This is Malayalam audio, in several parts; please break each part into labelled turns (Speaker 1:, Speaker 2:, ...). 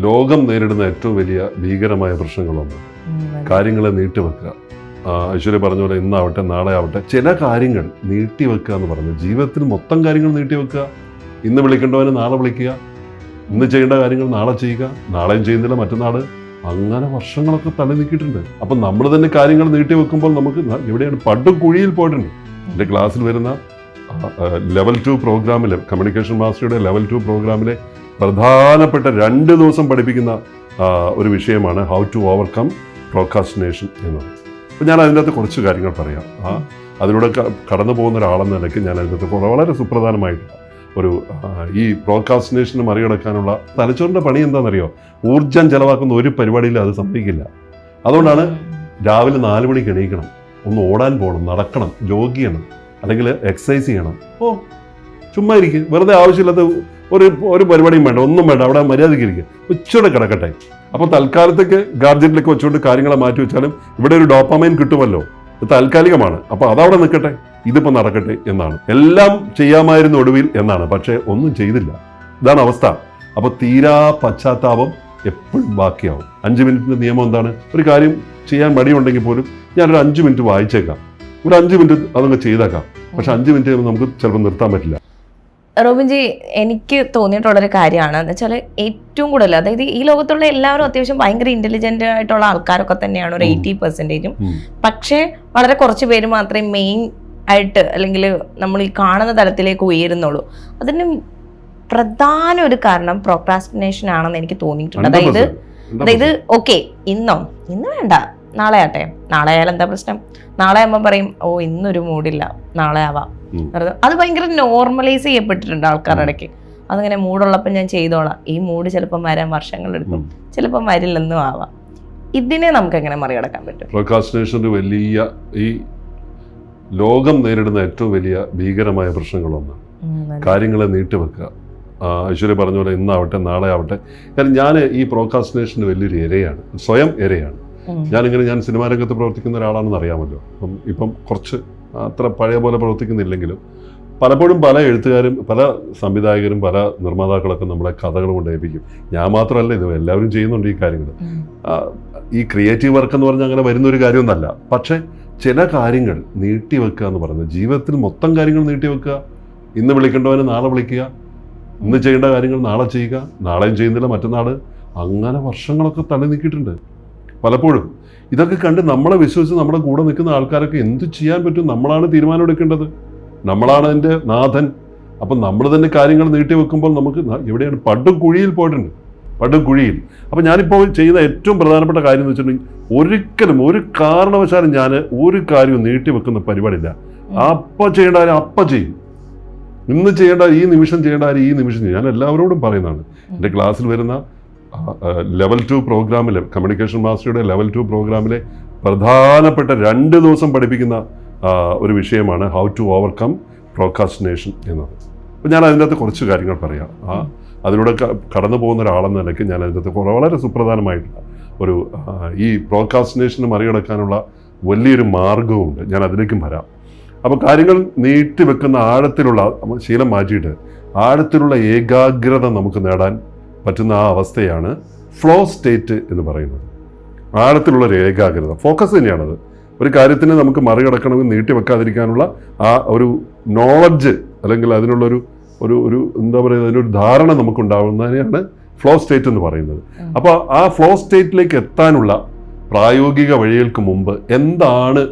Speaker 1: ലോകം നേരിടുന്ന ഏറ്റവും വലിയ ഭീകരമായ പ്രശ്നങ്ങളൊന്ന് കാര്യങ്ങളെ നീട്ടിവെക്കുക. ഐശ്വര്യ പറഞ്ഞ പോലെ ഇന്നാവട്ടെ നാളെ ആവട്ടെ ചില കാര്യങ്ങൾ നീട്ടിവെക്കുക എന്ന് പറയുന്നത് ജീവിതത്തിൽ മൊത്തം കാര്യങ്ങൾ നീട്ടിവെക്കുക. ഇന്ന് വിളിക്കേണ്ടവന് നാളെ വിളിക്കുക, ഇന്ന് ചെയ്യേണ്ട കാര്യങ്ങൾ നാളെ ചെയ്യുക, നാളെയും ചെയ്യുന്നില്ല മറ്റന്നാൾ, അങ്ങനെ വർഷങ്ങളൊക്കെ തള്ളി നീക്കിയിട്ടുണ്ട്. അപ്പം നമ്മൾ തന്നെ കാര്യങ്ങൾ നീട്ടിവെക്കുമ്പോൾ നമുക്ക് എവിടെയാണ് പണ്ടും കുഴിയിൽ പോയിട്ടുണ്ട്. എൻ്റെ ക്ലാസ്സിൽ വരുന്ന ലെവൽ 2 പ്രോഗ്രാമിലെ കമ്മ്യൂണിക്കേഷൻ മാസ്റ്ററുടെ ലെവൽ 2 പ്രോഗ്രാമിലെ പ്രധാനപ്പെട്ട 2 ദിവസം പഠിപ്പിക്കുന്ന ഒരു വിഷയമാണ് ഹൗ ടു ഓവർകം പ്രോക്രാസ്റ്റിനേഷൻ എന്നത്. അപ്പോൾ ഞാൻ അതിൻ്റെ അകത്ത് കുറച്ച് കാര്യങ്ങൾ പറയാം. അതിലൂടെ കടന്നു പോകുന്ന ഒരാളെന്ന നിലയ്ക്ക് ഞാൻ അതിൻ്റെ അകത്ത് വളരെ സുപ്രധാനമായിട്ടുള്ള ഒരു ഈ പ്രോക്രാസ്റ്റിനേഷന് മറികടക്കാനുള്ള തലച്ചോറിൻ്റെ പണി എന്താണെന്നറിയോ? ഊർജ്ജം ചെലവാക്കുന്ന ഒരു പരിപാടിയിലും അത് സംഭവിക്കില്ല. അതുകൊണ്ടാണ് രാവിലെ 4 മണിക്ക് എണീക്കണം, ഒന്ന് ഓടാൻ പോകണം, നടക്കണം, ജോഗ് ചെയ്യണം, അല്ലെങ്കിൽ എക്സസൈസ് ചെയ്യണം. ചുമ്മാ ഇരിക്കും, വെറുതെ ആവശ്യമില്ലാത്ത ഒരു പരിപാടിയും വേണ്ട, ഒന്നും വേണ്ട, അവിടെ മര്യാദയ്ക്ക് ഇരിക്കുക, ഉച്ചയോടെ കിടക്കട്ടെ. അപ്പോൾ തൽക്കാലത്തേക്ക് ഗാഡ്ജറ്റിലേക്ക് വെച്ചുകൊണ്ട് കാര്യങ്ങളെ മാറ്റി വെച്ചാലും ഇവിടെ ഒരു ഡോപ്പാമൈൻ കിട്ടുമല്ലോ, ഇത് താൽക്കാലികമാണ്, അപ്പോൾ അതവിടെ നിൽക്കട്ടെ, ഇതിപ്പോൾ നടക്കട്ടെ എന്നാണ്. എല്ലാം ചെയ്യാമായിരുന്നു ഒടുവിൽ എന്നാണ്, പക്ഷേ ഒന്നും ചെയ്തില്ല. ഇതാണ് അവസ്ഥ. അപ്പോൾ തീരാ പശ്ചാത്താപം എപ്പോഴും ബാക്കിയാവും. 5 മിനിറ്റിൻ്റെ നിയമം എന്താണ്? ഒരു കാര്യം ചെയ്യാൻ മടിയുണ്ടെങ്കിൽ പോലും ഞാനൊരു 5 മിനിറ്റ് വായിച്ചേക്കാം, ഒരു 5 മിനിറ്റ് അതങ്ങ് ചെയ്തേക്കാം. പക്ഷെ 5 മിനിറ്റ് നമുക്ക് ചിലപ്പോൾ നിർത്താൻ പറ്റില്ല.
Speaker 2: റോബിൻജി, എനിക്ക് തോന്നിയിട്ടുള്ളൊരു കാര്യമാണ് എന്ന് വെച്ചാൽ ഏറ്റവും കൂടുതൽ, അതായത് ഈ ലോകത്തുള്ള എല്ലാവരും അത്യാവശ്യം ഭയങ്കര ഇന്റലിജന്റ് ആയിട്ടുള്ള ആൾക്കാരൊക്കെ തന്നെയാണ്, ഒരു 80%. പക്ഷേ വളരെ കുറച്ച് പേര് മാത്രമേ മെയിൻ ആയിട്ട് അല്ലെങ്കിൽ നമ്മൾ ഈ കാണുന്ന തലത്തിലേക്ക് ഉയരുന്നുള്ളൂ. അതിന് പ്രധാന ഒരു കാരണം പ്രോക്രാസ്റ്റിനേഷൻ ആണെന്ന് എനിക്ക് തോന്നിയിട്ടുണ്ട്. അതായത് ഓക്കെ, ഇന്ന് വേണ്ട, നാളെ ആട്ടെ, നാളെ ആയാലും എന്താ പ്രശ്നം, നാളെ ആകുമ്പോൾ പറയും ഓ ഇന്നൊരു മൂഡില്ല, നാളെ ആവാം. അത് ഭയങ്കര നോർമലൈസ് ചെയ്യപ്പെട്ടിട്ടുണ്ട് ആൾക്കാരുടെ ഇടയ്ക്ക്. അതിങ്ങനെ മൂടുള്ളപ്പോൾ ഞാൻ ചെയ്തോളാം, ഈ മൂഡ് ചിലപ്പം വരാൻ വർഷങ്ങളെടുക്കും, ചിലപ്പം വരില്ലെന്നും ആവാം. ഇതിനെ നമുക്ക് എങ്ങനെ മറികടക്കാൻ പറ്റും?
Speaker 1: പ്രോക്രാസ്റ്റിനേഷൻ്റെ വലിയ ഈ ലോകം നേരിടുന്ന ഏറ്റവും വലിയ ഭീകരമായ പ്രശ്നങ്ങളൊന്ന് കാര്യങ്ങളെ നീട്ടിവെക്കുക. ഐശ്വര്യ പറഞ്ഞ പോലെ ഇന്നാവട്ടെ നാളെ ആവട്ടെ. കാരണം ഞാൻ ഈ പ്രോക്രാസ്റ്റിനേഷൻ്റെ വലിയൊരു ഇരയാണ്, സ്വയം ഇരയാണ്. ഞാൻ സിനിമാ രംഗത്ത് പ്രവർത്തിക്കുന്ന ഒരാളാണെന്ന് അറിയാമല്ലോ. ഇപ്പം കുറച്ച് അത്ര പഴയ പോലെ പ്രവർത്തിക്കുന്നില്ലെങ്കിലും പലപ്പോഴും പല എഴുത്തുകാരും പല സംവിധായകരും പല നിർമ്മാതാക്കളൊക്കെ നമ്മളെ കഥകൾ കൊണ്ട് ഏൽപ്പിക്കും. ഞാൻ മാത്രമല്ല, ഇത് എല്ലാവരും ചെയ്യുന്നുണ്ട് ഈ കാര്യങ്ങൾ. ഈ ക്രിയേറ്റീവ് വർക്ക് എന്ന് പറഞ്ഞാൽ അങ്ങനെ വരുന്നൊരു കാര്യമൊന്നുമല്ല. പക്ഷേ ചില കാര്യങ്ങൾ നീട്ടിവെക്കുക എന്ന് പറയുന്നത് ജീവിതത്തിൽ മൊത്തം കാര്യങ്ങൾ നീട്ടിവെക്കുക. ഇന്ന് വിളിക്കേണ്ടവന് നാളെ വിളിക്കുക, ഇന്ന് ചെയ്യേണ്ട കാര്യങ്ങൾ നാളെ ചെയ്യുക, നാളെയും ചെയ്യുന്നില്ല മറ്റന്നാൾ, അങ്ങനെ വർഷങ്ങളൊക്കെ തള്ളി നീക്കിയിട്ടുണ്ട്. പലപ്പോഴും ഇതൊക്കെ കണ്ട് നമ്മളെ വിശ്വസിച്ച് നമ്മുടെ കൂടെ നിൽക്കുന്ന ആൾക്കാരൊക്കെ എന്ത് ചെയ്യാൻ പറ്റും? നമ്മളാണ് തീരുമാനം എടുക്കേണ്ടത്, നമ്മളാണ് അതിൻ്റെ നാഥൻ. അപ്പം നമ്മൾ തന്നെ കാര്യങ്ങൾ നീട്ടിവെക്കുമ്പോൾ നമുക്ക് എവിടെയാണ് പണ്ടും കുഴിയിൽ പോയിട്ടുണ്ട്, പണ്ടും കുഴിയിൽ. അപ്പം ഞാനിപ്പോൾ ചെയ്യുന്ന ഏറ്റവും പ്രധാനപ്പെട്ട കാര്യം എന്ന് വെച്ചിട്ടുണ്ടെങ്കിൽ ഒരിക്കലും ഒരു കാരണവശാലും ഞാൻ ഒരു കാര്യവും നീട്ടിവെക്കുന്ന പരിപാടിയില്ല. അപ്പം ചെയ്യേണ്ട കാര്യം അപ്പം ചെയ്യും, ഇന്ന് ചെയ്യേണ്ട ഈ നിമിഷം ചെയ്യേണ്ട കാര്യം ഈ നിമിഷം ചെയ്യും. ഞാൻ എല്ലാവരോടും പറയുന്നതാണ്. എൻ്റെ ക്ലാസ്സിൽ വരുന്ന ലെവൽ 2 പ്രോഗ്രാമിലെ കമ്മ്യൂണിക്കേഷൻ മാസ്റ്ററുടെ ലെവൽ 2 പ്രോഗ്രാമിലെ പ്രധാനപ്പെട്ട 2 ദിവസം പഠിപ്പിക്കുന്ന ഒരു വിഷയമാണ് ഹൗ ടു ഓവർകം പ്രോക്രാസ്റ്റിനേഷൻ എന്നത്. അപ്പോൾ ഞാൻ അതിൻ്റെ അകത്ത് കുറച്ച് കാര്യങ്ങൾ പറയാം. അതിലൂടെ കടന്നു പോകുന്ന ഒരാളെന്ന നിലയ്ക്ക് ഞാൻ അതിൻ്റെ അകത്ത് വളരെ സുപ്രധാനമായിട്ടുള്ള ഒരു ഈ പ്രോക്രാസ്റ്റിനേഷന് മറികടക്കാനുള്ള വലിയൊരു മാർഗവുമുണ്ട്. ഞാൻ അതിലേക്കും വരാം. അപ്പോൾ കാര്യങ്ങൾ നീട്ടിവെക്കുന്ന ആഴത്തിലുള്ള ശീലം മാറ്റിയിട്ട് ആഴത്തിലുള്ള ഏകാഗ്രത നമുക്ക് നേടാൻ പറ്റുന്ന ആ അവസ്ഥയാണ് ഫ്ലോ സ്റ്റേറ്റ് എന്ന് പറയുന്നത്. ആഴത്തിലുള്ളൊരു ഏകാഗ്രത, ഫോക്കസ് തന്നെയാണത്. ഒരു കാര്യത്തിന് നമുക്ക് മറികടക്കണമെങ്കിൽ നീട്ടിവെക്കാതിരിക്കാനുള്ള ആ ഒരു നോളജ് അല്ലെങ്കിൽ അതിനുള്ളൊരു ഒരു എന്താ പറയുക, അതിനൊരു ധാരണ നമുക്കുണ്ടാവുന്നതിനെയാണ് ഫ്ലോ സ്റ്റേറ്റ് എന്ന് പറയുന്നത്. അപ്പോൾ ആ ഫ്ലോ സ്റ്റേറ്റിലേക്ക് എത്താനുള്ള പ്രായോഗിക വഴികൾക്ക് മുമ്പ് എന്താണ്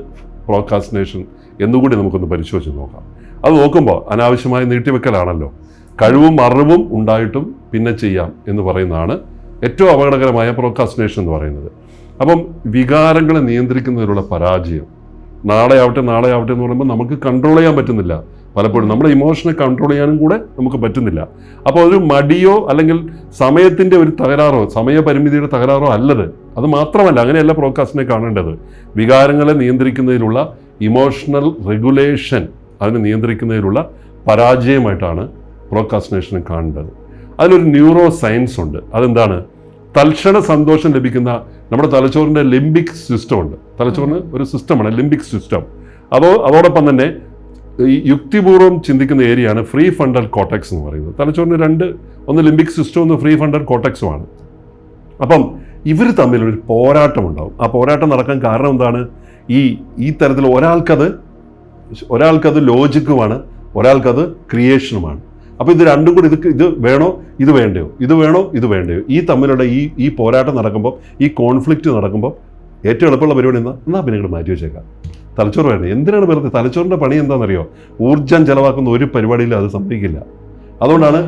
Speaker 1: പ്രോക്രാസ്റ്റിനേഷൻ എന്നുകൂടി നമുക്കൊന്ന് പരിശോധിച്ച് നോക്കാം. അത് നോക്കുമ്പോൾ അനാവശ്യമായ നീട്ടിവെക്കലാണല്ലോ. കഴിവും അറിവും ഉണ്ടായിട്ടും പിന്നെ ചെയ്യാം എന്ന് പറയുന്നതാണ് ഏറ്റവും അപകടകരമായ പ്രോക്രാസ്റ്റിനേഷൻ എന്ന് പറയുന്നത്. അപ്പം വികാരങ്ങളെ നിയന്ത്രിക്കുന്നതിലുള്ള പരാജയം, നാളെ ആവട്ടെ എന്ന് പറയുമ്പോൾ നമുക്ക് കൺട്രോൾ ചെയ്യാൻ പറ്റുന്നില്ല. പലപ്പോഴും നമ്മുടെ ഇമോഷനെ കൺട്രോൾ ചെയ്യാനും കൂടെ നമുക്ക് പറ്റുന്നില്ല. അപ്പോൾ ഒരു മടിയോ അല്ലെങ്കിൽ സമയത്തിൻ്റെ ഒരു തകരാറോ സമയപരിമിതിയുടെ തകരാറോ അല്ലത്. അത് മാത്രമല്ല, അങ്ങനെയല്ല പ്രോക്രാസ്റ്റിനെ കാണേണ്ടത്. വികാരങ്ങളെ നിയന്ത്രിക്കുന്നതിലുള്ള ഇമോഷണൽ റെഗുലേഷൻ, അതിനെ നിയന്ത്രിക്കുന്നതിലുള്ള പരാജയമായിട്ടാണ് പ്രോക്രാസ്റ്റിനേഷനെ കാണേണ്ടത്. അതിലൊരു ന്യൂറോ സയൻസ് ഉണ്ട്. അതെന്താണ്? തൽക്ഷണ സന്തോഷം ലഭിക്കുന്ന നമ്മുടെ തലച്ചോറിൻ്റെ ലിംബിക് സിസ്റ്റം ഉണ്ട്. തലച്ചോറിന് ഒരു സിസ്റ്റമാണ് ലിംബിക് സിസ്റ്റം. അതോടൊപ്പം തന്നെ ഈ യുക്തിപൂർവ്വം ചിന്തിക്കുന്ന ഏരിയയാണ് ഫ്രീ ഫ്രണ്ടൽ കോർട്ടെക്സ് എന്ന് പറയുന്നത്. തലച്ചോറിന് ഒന്ന് ലിംബിക് സിസ്റ്റം, ഒന്ന് ഫ്രീ ഫ്രണ്ടൽ കോർട്ടെക്സുമാണ്. അപ്പം ഇവർ തമ്മിലൊരു പോരാട്ടം ഉണ്ടാവും. ആ പോരാട്ടം നടക്കാൻ കാരണം എന്താണ്? ഈ തരത്തിൽ ഒരാൾക്കത് ലോജിക്കുമാണ്, ഒരാൾക്കത് ക്രിയേഷനുമാണ്. അപ്പോൾ ഇത് രണ്ടും കൂടി ഇത് വേണോ ഇത് വേണ്ടയോ, ഇത് വേണോ ഇത് വേണ്ടയോ, ഈ തമ്മിലുള്ള ഈ പോരാട്ടം നടക്കുമ്പോൾ, ഈ കോൺഫ്ലിക്റ്റ് നടക്കുമ്പോൾ ഏറ്റവും എളുപ്പമുള്ള പരിപാടി എന്നാൽ പിന്നെ ഇങ്ങോട്ട് മാറ്റി വെച്ചേക്കാം. തലച്ചോറ് വേണം. എന്തിനാണ് വെറുതെ? തലച്ചോറിൻ്റെ പണി എന്താണെന്നറിയോ? ഊർജ്ജം ചിലവാക്കുന്ന ഒരു പരിപാടിയിലും അത് സംഭവിക്കില്ല. അതുകൊണ്ടാണ്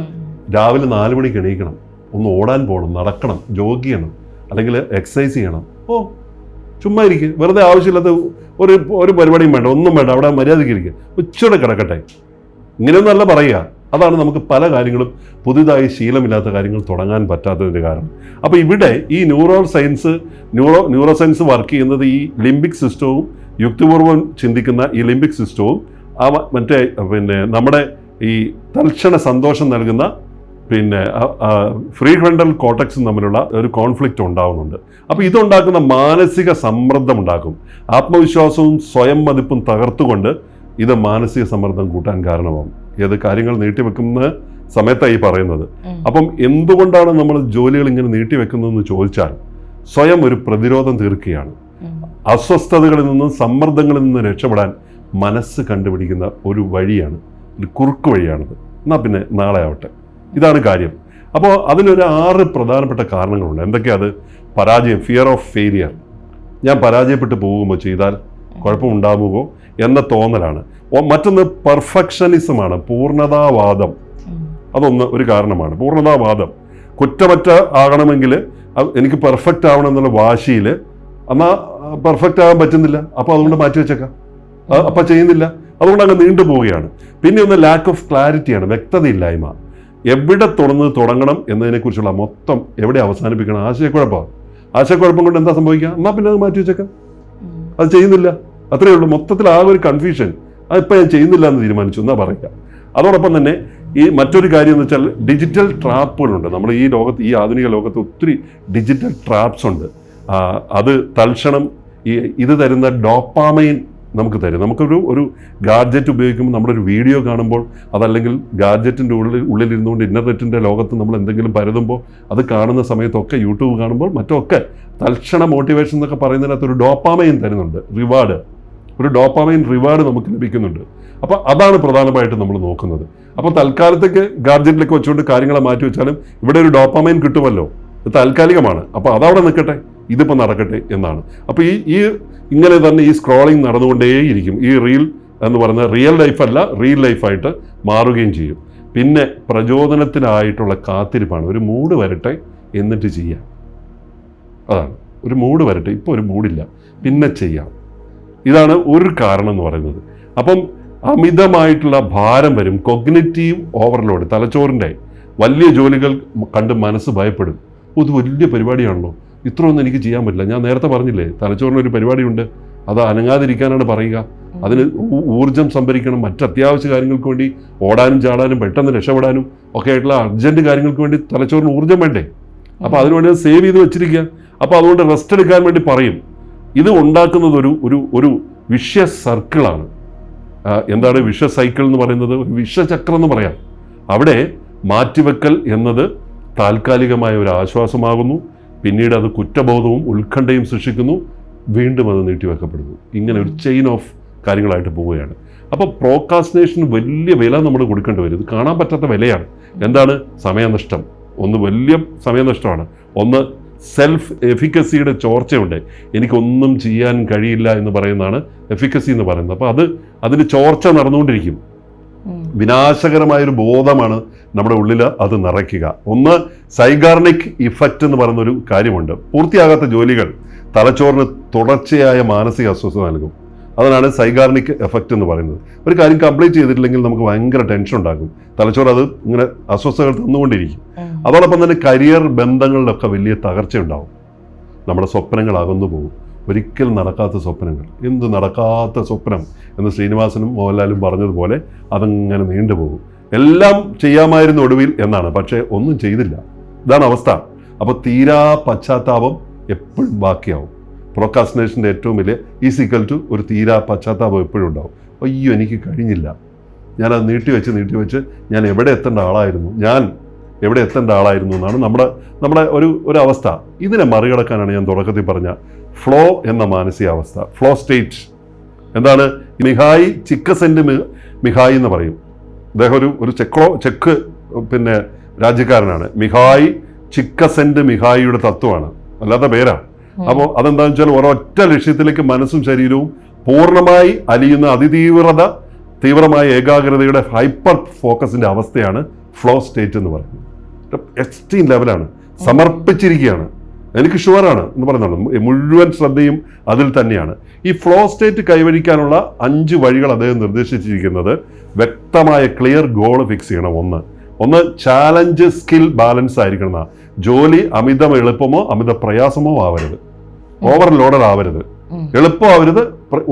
Speaker 1: രാവിലെ 4 മണിക്ക് എണീക്കണം, ഒന്ന് ഓടാൻ പോകണം, നടക്കണം, ജോഗ് ചെയ്യണം, അല്ലെങ്കിൽ എക്സസൈസ് ചെയ്യണം. ചുമ്മാ ഇരിക്കുക, വെറുതെ ആവശ്യമില്ലാത്ത ഒരു പരിപാടിയും വേണ്ട, ഒന്നും വേണ്ട, അവിടെ മര്യാദയ്ക്ക് ഇരിക്കുക, ഉച്ചയോടെ കിടക്കട്ടെ. ഇങ്ങനെയൊന്നല്ല പറയുക. അതാണ് നമുക്ക് പല കാര്യങ്ങളും പുതുതായി ശീലമില്ലാത്ത കാര്യങ്ങൾ തുടങ്ങാൻ പറ്റാത്തതിൻ്റെ കാരണം. അപ്പോൾ ഇവിടെ ഈ ന്യൂറോ സയൻസ് വർക്ക് ചെയ്യുന്നത് ഈ ലിംബിക് സിസ്റ്റവും, യുക്തിപൂർവ്വം ചിന്തിക്കുന്ന ഈ ലിംബിക് സിസ്റ്റവും നമ്മുടെ ഈ തൽക്ഷണ സന്തോഷം നൽകുന്ന ഫ്രീ ഫ്രണ്ടൽ കോർട്ടക്സും തമ്മിലുള്ള ഒരു കോൺഫ്ലിക്റ്റ് ഉണ്ടാകുന്നുണ്ട്. അപ്പോൾ ഇതുണ്ടാക്കുന്ന മാനസിക സമ്മർദ്ദം ഉണ്ടാക്കും. ആത്മവിശ്വാസവും സ്വയം മതിപ്പും തകർത്തുകൊണ്ട് ഇത് മാനസിക സമ്മർദ്ദം കൂട്ടാൻ കാരണമാകും. ഏത് കാര്യങ്ങൾ നീട്ടിവെക്കുന്ന സമയത്തായി പറയുന്നത്. അപ്പം എന്തുകൊണ്ടാണ് നമ്മൾ ജോലികൾ ഇങ്ങനെ നീട്ടിവെക്കുന്നതെന്ന് ചോദിച്ചാൽ, സ്വയം ഒരു പ്രതിരോധം തീർക്കുകയാണ്. അസ്വസ്ഥതകളിൽ നിന്നും സമ്മർദ്ദങ്ങളിൽ നിന്നും രക്ഷപ്പെടാൻ മനസ്സ് കണ്ടുപിടിക്കുന്ന ഒരു വഴിയാണ്, ഒരു കുറുക്ക് വഴിയാണിത്. എന്നാൽ പിന്നെ നാളെ ആവട്ടെ, ഇതാണ് കാര്യം. അപ്പോൾ അതിനൊരു 6 പ്രധാനപ്പെട്ട കാരണങ്ങളുണ്ട്. എന്തൊക്കെയാണ് അത്? പരാജയം, ഫിയർ ഓഫ് ഫെയിലിയർ. ഞാൻ പരാജയപ്പെട്ടു പോകുമ്പോൾ, ചെയ്താൽ കുഴപ്പമുണ്ടാകുമോ എന്ന തോന്നലാണ്. മറ്റൊന്ന് പെർഫെക്ഷനിസമാണ്, പൂർണ്ണതാവാദം. അതൊന്ന് ഒരു കാരണമാണ്. പൂർണ്ണതാവാദം, കുറ്റമറ്റ ആകണമെങ്കിൽ എനിക്ക് പെർഫെക്റ്റ് ആവണം എന്നുള്ള വാശിയിൽ എന്നാൽ പെർഫെക്റ്റ് ആകാൻ പറ്റുന്നില്ല, അപ്പോൾ അതുകൊണ്ട് മാറ്റി വെച്ചേക്കാം, അപ്പോൾ ചെയ്യുന്നില്ല, അതുകൊണ്ട് അങ്ങ് നീണ്ടുപോവുകയാണ്. പിന്നെ ഒന്ന് ലാക്ക് ഓഫ് ക്ലാരിറ്റിയാണ്, വ്യക്തതയില്ലായ്മ. എവിടെ തുടങ്ങണം എന്നതിനെക്കുറിച്ചുള്ള മൊത്തം എവിടെ അവസാനിപ്പിക്കണം, ആശയക്കുഴപ്പം കൊണ്ട് എന്താ സംഭവിക്കുക? എന്നാൽ പിന്നെ അത് മാറ്റി വെച്ചേക്കാം, അത് ചെയ്യുന്നില്ല, അത്രയേ ഉള്ളൂ. മൊത്തത്തിൽ ആ ഒരു കൺഫ്യൂഷൻ, അതിപ്പോൾ ഞാൻ ചെയ്യുന്നില്ല എന്ന് തീരുമാനിച്ചു എന്നാ പറയുക. അതോടൊപ്പം തന്നെ ഈ മറ്റൊരു കാര്യം എന്ന് വെച്ചാൽ ഡിജിറ്റൽ ട്രാപ്പുകളുണ്ട്. നമ്മൾ ഈ ആധുനിക ലോകത്ത് ഒത്തിരി ഡിജിറ്റൽ ട്രാപ്സ് ഉണ്ട്. അത് തൽക്ഷണം ഇത് തരുന്ന ഡോപ്പാമൈൻ നമുക്ക് തരും. നമുക്കൊരു ഗാഡ്ജറ്റ് ഉപയോഗിക്കുമ്പോൾ, നമ്മളൊരു വീഡിയോ കാണുമ്പോൾ, അതല്ലെങ്കിൽ ഗാഡ്ജറ്റിൻ്റെ ഉള്ളിലിരുന്നുകൊണ്ട് ഇൻ്റർനെറ്റിൻ്റെ ലോകത്ത് നമ്മൾ എന്തെങ്കിലും പരതുമ്പോൾ, അത് കാണുന്ന സമയത്തൊക്കെ, യൂട്യൂബ് കാണുമ്പോൾ മറ്റൊക്കെ തൽക്ഷണ മോട്ടിവേഷൻ എന്നൊക്കെ പറയുന്നതിനകത്ത് ഒരു ഡോപ്പാമൈൻ തരുന്നുണ്ട്, ഒരു ഡോപ്പാമൈൻ റിവാർഡ് നമുക്ക് ലഭിക്കുന്നുണ്ട്. അപ്പോൾ അതാണ് പ്രധാനമായിട്ടും നമ്മൾ നോക്കുന്നത്. അപ്പോൾ തൽക്കാലത്തേക്ക് ഗാഡ്ജറ്റിലേക്ക് വെച്ചുകൊണ്ട് കാര്യങ്ങളെ മാറ്റി വെച്ചാലും ഇവിടെ ഒരു ഡോപ്പാമൈൻ കിട്ടുമല്ലോ, ഇത് താൽക്കാലികമാണ്. അപ്പോൾ അതവിടെ നിൽക്കട്ടെ, ഇതിപ്പോൾ നടക്കട്ടെ എന്നാണ്. അപ്പോൾ ഇങ്ങനെ തന്നെ ഈ സ്ക്രോളിംഗ് നടന്നുകൊണ്ടേയിരിക്കും. ഈ റീൽ എന്ന് പറയുന്നത് റിയൽ ലൈഫല്ല, റിയൽ ലൈഫായിട്ട് മാറുകയും ചെയ്യും. പിന്നെ പ്രചോദനത്തിനായിട്ടുള്ള കാത്തിരിപ്പാണ്. ഒരു മൂഡ് വരട്ടെ എന്നിട്ട് ചെയ്യാം. അതാണ്, ഒരു മൂഡ് വരട്ടെ, ഇപ്പോൾ ഒരു മൂഡില്ല, പിന്നെ ചെയ്യാം. ഇതാണ് ഒരു കാരണം എന്ന് പറയുന്നത്. അപ്പം അമിതമായിട്ടുള്ള ഭാരം വരും, കൊഗ്നിറ്റീവ് ഓവർലോഡ്. തലച്ചോറിൻ്റെ വലിയ ജോലികൾ കണ്ട് മനസ്സ് ഭയപ്പെടും. ഇത് വലിയ പരിപാടിയാണല്ലോ, ഇത്രയൊന്നും എനിക്ക് ചെയ്യാൻ പറ്റില്ല. ഞാൻ നേരത്തെ പറഞ്ഞില്ലേ, തലച്ചോറിനൊരു പരിപാടിയുണ്ട്, അത് അനങ്ങാതിരിക്കാനാണ് പറയുക. അതിന് ഊർജ്ജം സംഭരിക്കണം, മറ്റ് അത്യാവശ്യ കാര്യങ്ങൾക്ക് വേണ്ടി ഓടാനും ചാടാനും പെട്ടെന്ന് രക്ഷപ്പെടാനും ഒക്കെ ആയിട്ടുള്ള അർജൻറ്റ് കാര്യങ്ങൾക്ക് വേണ്ടി തലച്ചോറിന് ഊർജ്ജം വേണ്ടേ? അപ്പോൾ അതിനുവേണ്ടി അത് സേവ് ചെയ്ത് വെച്ചിരിക്കുക. അപ്പോൾ അതുകൊണ്ട് റെസ്റ്റ് എടുക്കാൻ വേണ്ടി പറയും. ഇത് ഉണ്ടാക്കുന്നത് ഒരു വിഷ്യ സർക്കിളാണ്. എന്താണ് വിഷ്യ സൈക്കിൾ എന്ന് പറയുന്നത്? ഒരു വിഷചക്രം എന്ന് പറയാം. അവിടെ മാറ്റിവെക്കൽ എന്നത് താൽക്കാലികമായ ഒരു ആശ്വാസമാകുന്നു, പിന്നീട് അത് കുറ്റബോധവും ഉത്കണ്ഠയും സൃഷ്ടിക്കുന്നു, വീണ്ടും അത് നീട്ടിവെക്കപ്പെടുന്നു. ഇങ്ങനെ ഒരു ചെയിൻ ഓഫ് കാര്യങ്ങളായിട്ട് പോവുകയാണ്. അപ്പോൾ പ്രോക്രാസ്റ്റിനേഷന് വലിയ വില നമ്മൾ കൊടുക്കേണ്ടി വരും. ഇത് കാണാൻ പറ്റാത്ത വിലയാണ്. എന്താണ്? സമയനഷ്ടം. ഒന്ന് വലിയ സമയനഷ്ടമാണ്. ഒന്ന് സെൽഫ് എഫിക്കസിയുടെ ചോർച്ചയുണ്ട്. എനിക്കൊന്നും ചെയ്യാൻ കഴിയില്ല എന്ന് പറയുന്നതാണ് എഫിക്കസി എന്ന് പറയുന്നത്. അപ്പോൾ അതിന് ചോർച്ച നടന്നുകൊണ്ടിരിക്കും. വിനാശകരമായൊരു ബോധമാണ് നമ്മുടെ ഉള്ളിൽ അത് നിറയ്ക്കുക. ഒന്ന് സൈഗാർണിക് ഇഫക്റ്റ് എന്ന് പറയുന്നൊരു കാര്യമുണ്ട്. പൂർത്തിയാകാത്ത ജോലികൾ തലച്ചോറിന് തുടർച്ചയായ മാനസിക അസ്വസ്ഥത നൽകും. അതിനാണ് സൈഗാർണിക് എഫക്റ്റ് എന്ന് പറയുന്നത്. ഒരു കാര്യം കംപ്ലീറ്റ് ചെയ്തിട്ടില്ലെങ്കിൽ നമുക്ക് ഭയങ്കര ടെൻഷൻ ഉണ്ടാകും. തലച്ചോറ് അത് ഇങ്ങനെ അസ്വസ്ഥതകൾ തന്നുകൊണ്ടിരിക്കും. അതോടൊപ്പം തന്നെ കരിയർ ബന്ധങ്ങളിലൊക്കെ വലിയ തകർച്ച ഉണ്ടാവും. നമ്മുടെ സ്വപ്നങ്ങൾ അകന്നു പോകും. ഒരിക്കൽ നടക്കാത്ത സ്വപ്നങ്ങൾ, എന്ത് നടക്കാത്ത സ്വപ്നം എന്ന് ശ്രീനിവാസനും മോഹൻലാലും പറഞ്ഞതുപോലെ അതങ്ങനെ നീണ്ടുപോകും. എല്ലാം ചെയ്യാമായിരുന്നു ഒടുവിൽ എന്നാണ്, പക്ഷേ ഒന്നും ചെയ്തില്ല. ഇതാണ് അവസ്ഥ. അപ്പോൾ തീരാ പശ്ചാത്താപം എപ്പോഴും ബാക്കിയാവും. പ്രോക്രാസ്റ്റിനേഷൻ്റെ ഏറ്റവും വലിയ ഈസിക്കൽ ടു ഒരു തീരാ പശ്ചാത്താപം എപ്പോഴും ഉണ്ടാവും. അയ്യോ, എനിക്ക് കഴിഞ്ഞില്ല, ഞാനത് നീട്ടിവെച്ച് ഞാൻ എവിടെ എത്തേണ്ട ആളായിരുന്നു, ഞാൻ എവിടെ എത്തേണ്ട ആളായിരുന്നു എന്നാണ് നമ്മുടെ ഒരു അവസ്ഥ. ഇതിനെ മറികടക്കാനാണ് ഞാൻ തുടക്കത്തിൽ പറഞ്ഞ ഫ്ലോ എന്ന മാനസികാവസ്ഥ, ഫ്ലോ സ്റ്റേറ്റ്. എന്താണ്? മിഹായ് ചിക്കസെന്റ് മിഹായ് എന്ന് പറയും. അദ്ദേഹം ഒരു ചെക്ക് പിന്നെ രാജ്യക്കാരനാണ്. മിഹായ് ചിക്കസെന്റ് മിഹായിയുടെ തത്വമാണ്, അല്ലാത്ത പേരാ. അപ്പോൾ അതെന്താണെന്ന് വെച്ചാൽ ഒരൊറ്റ ലക്ഷ്യത്തിലേക്ക് മനസ്സും ശരീരവും പൂർണ്ണമായി അലിയുന്ന തീവ്രമായ ഏകാഗ്രതയുടെ ഹൈപ്പർ ഫോക്കസിന്റെ അവസ്ഥയാണ് ഫ്ലോ സ്റ്റേറ്റ് എന്ന് പറയുന്നത്. എക്സ്ട്രീം ലെവലാണ്, സമർപ്പിച്ചിരിക്കുകയാണ്, എനിക്ക് ഷുവറാണ് എന്ന് പറയുന്നുള്ളൂ. മുഴുവൻ ശ്രദ്ധയും അതിൽ തന്നെയാണ്. ഈ ഫ്ലോ സ്റ്റേറ്റ് കൈവരിക്കാനുള്ള 5 വഴികൾ അദ്ദേഹം നിർദ്ദേശിച്ചിരിക്കുന്നത് വ്യക്തമായ ക്ലിയർ ഗോൾ ഫിക്സ് ചെയ്യണം. ഒന്ന് ചാലഞ്ച് സ്കിൽ ബാലൻസ് ആയിരിക്കണം. ജോലി അമിത എളുപ്പമോ അമിത പ്രയാസമോ ആവരുത്, ഓവർലോഡഡ് ആവരുത്, എളുപ്പമാവരുത്,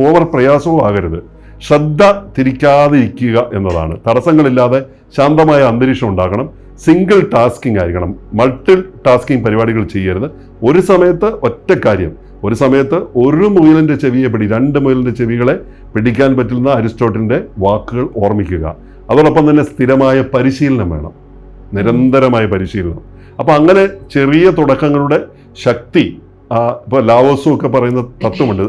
Speaker 1: ഓവർ പ്രയാസവും ആകരുത്. ശ്രദ്ധ തിരിക്കാതെ ഇരിക്കുക എന്നതാണ്. തടസ്സങ്ങളില്ലാതെ ശാന്തമായ അന്തരീക്ഷം ഉണ്ടാകണം. സിംഗിൾ ടാസ്കിങ് ആയിരിക്കണം, മൾട്ടി ടാസ്കിങ് പരിപാടികൾ ചെയ്യരുത്. ഒരു സമയത്ത് ഒറ്റ കാര്യം, ഒരു സമയത്ത് ഒരു മുയലിൻ്റെ ചെവിയെ 2 മുയലിൻ്റെ ചെവികളെ പിടിക്കാൻ പറ്റുന്ന അരിസ്റ്റോട്ടലിൻ്റെ വാക്കുകൾ ഓർമ്മിക്കുക. അതോടൊപ്പം തന്നെ സ്ഥിരമായ പരിശീലനം വേണം, നിരന്തരമായ പരിശീലനം. അപ്പം അങ്ങനെ ചെറിയ തുടക്കങ്ങളുടെ ശക്തി, ഇപ്പോൾ ലാവോസും ഒക്കെ പറയുന്ന തത്വമുണ്ട്,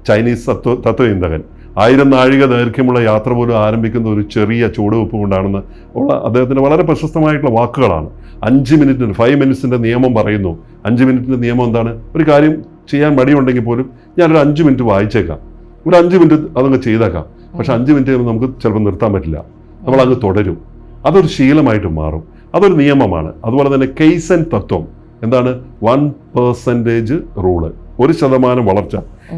Speaker 1: ചൈനീസ് തത്വചിന്തകൻ. 1000 നാഴിക ദൈർഘ്യമുള്ള യാത്ര പോലും ആരംഭിക്കുന്ന ഒരു ചെറിയ ചുവടുവെപ്പ് കൊണ്ടാണെന്ന് ഉള്ള അദ്ദേഹത്തിൻ്റെ വളരെ പ്രശസ്തമായിട്ടുള്ള വാക്കുകളാണ്. 5 മിനിറ്റിൻ്റെ നിയമം പറയുന്നു. 5 മിനിറ്റിൻ്റെ നിയമം എന്താണ്? ഒരു കാര്യം ചെയ്യാൻ മടിയുണ്ടെങ്കിൽ പോലും ഞാനൊരു 5 മിനിറ്റ് വായിച്ചേക്കാം, ഒരു 5 മിനിറ്റ് അതങ്ങ് ചെയ്തേക്കാം. പക്ഷെ 5 മിനിറ്റ് നമുക്ക് ചിലപ്പോൾ നിർത്താൻ പറ്റില്ല, നമ്മളങ്ങ് തുടരും. അതൊരു ശീലമായിട്ട് മാറും, അതൊരു നിയമമാണ്. അതുപോലെ തന്നെ കെയ്സൻ തത്വം എന്താണ്? 1% റൂള്, 1% വളർച്ച.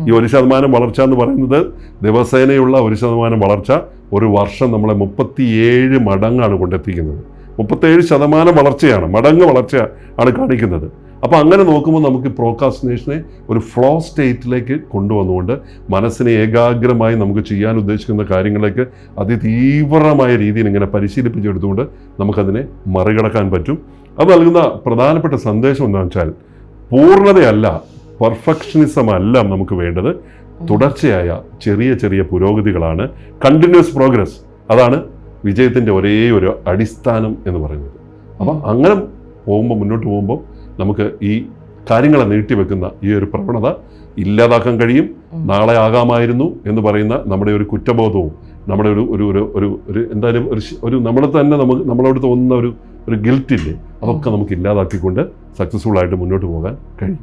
Speaker 1: ഈ 1% വളർച്ച എന്ന് പറയുന്നത് ദിവസേനയുള്ള 1% വളർച്ച ഒരു വർഷം നമ്മളെ 37 മടങ്ങാണ് കൊണ്ടെത്തിക്കുന്നത്. 37% വളർച്ചയാണ്, മടങ്ങ് വളർച്ച ആണ് കാണിക്കുന്നത്. അപ്പോൾ അങ്ങനെ നോക്കുമ്പോൾ നമുക്ക് പ്രോക്രാസ്റ്റിനേഷനെ ഒരു ഫ്ലോ സ്റ്റേറ്റിലേക്ക് കൊണ്ടുവന്നുകൊണ്ട് മനസ്സിനെ ഏകാഗ്രമായി നമുക്ക് ചെയ്യാൻ ഉദ്ദേശിക്കുന്ന കാര്യങ്ങളിലേക്ക് അതിതീവ്രമായ രീതിയിൽ ഇങ്ങനെ പരിശീലിപ്പിച്ചെടുത്തുകൊണ്ട് നമുക്കതിനെ മറികടക്കാൻ പറ്റും. അത് നൽകുന്ന പ്രധാനപ്പെട്ട സന്ദേശം എന്താണെന്ന് വെച്ചാൽ പൂർണ്ണതയല്ല, പെർഫെക്ഷനിസം അല്ല നമുക്ക് വേണ്ടത്. തുടർച്ചയായ ചെറിയ ചെറിയ പുരോഗതികളാണ്, കണ്ടിന്യൂസ് പ്രോഗ്രസ്. അതാണ് വിജയത്തിൻ്റെ ഒരേ ഒരു അടിസ്ഥാനം എന്ന് പറയുന്നത്. അപ്പം അങ്ങനെ മുന്നോട്ട് പോകുമ്പോൾ നമുക്ക് ഈ കാര്യങ്ങളെ നീട്ടിവെക്കുന്ന ഈ ഒരു പ്രവണത ഇല്ലാതാക്കാൻ കഴിയും. നാളെ ആകാമായിരുന്നു എന്ന് പറയുന്ന നമ്മുടെ ഒരു കുറ്റബോധവും നമ്മുടെ ഒരു എന്തായാലും ഒരു നമ്മളെ തന്നെ നമ്മളോട് തോന്നുന്ന ഒരു ഗിൽറ്റില്ലേ, അതൊക്കെ നമുക്ക് ഇല്ലാതാക്കിക്കൊണ്ട് സക്സസ്ഫുൾ ആയിട്ട് മുന്നോട്ട് പോകാൻ കഴിയും.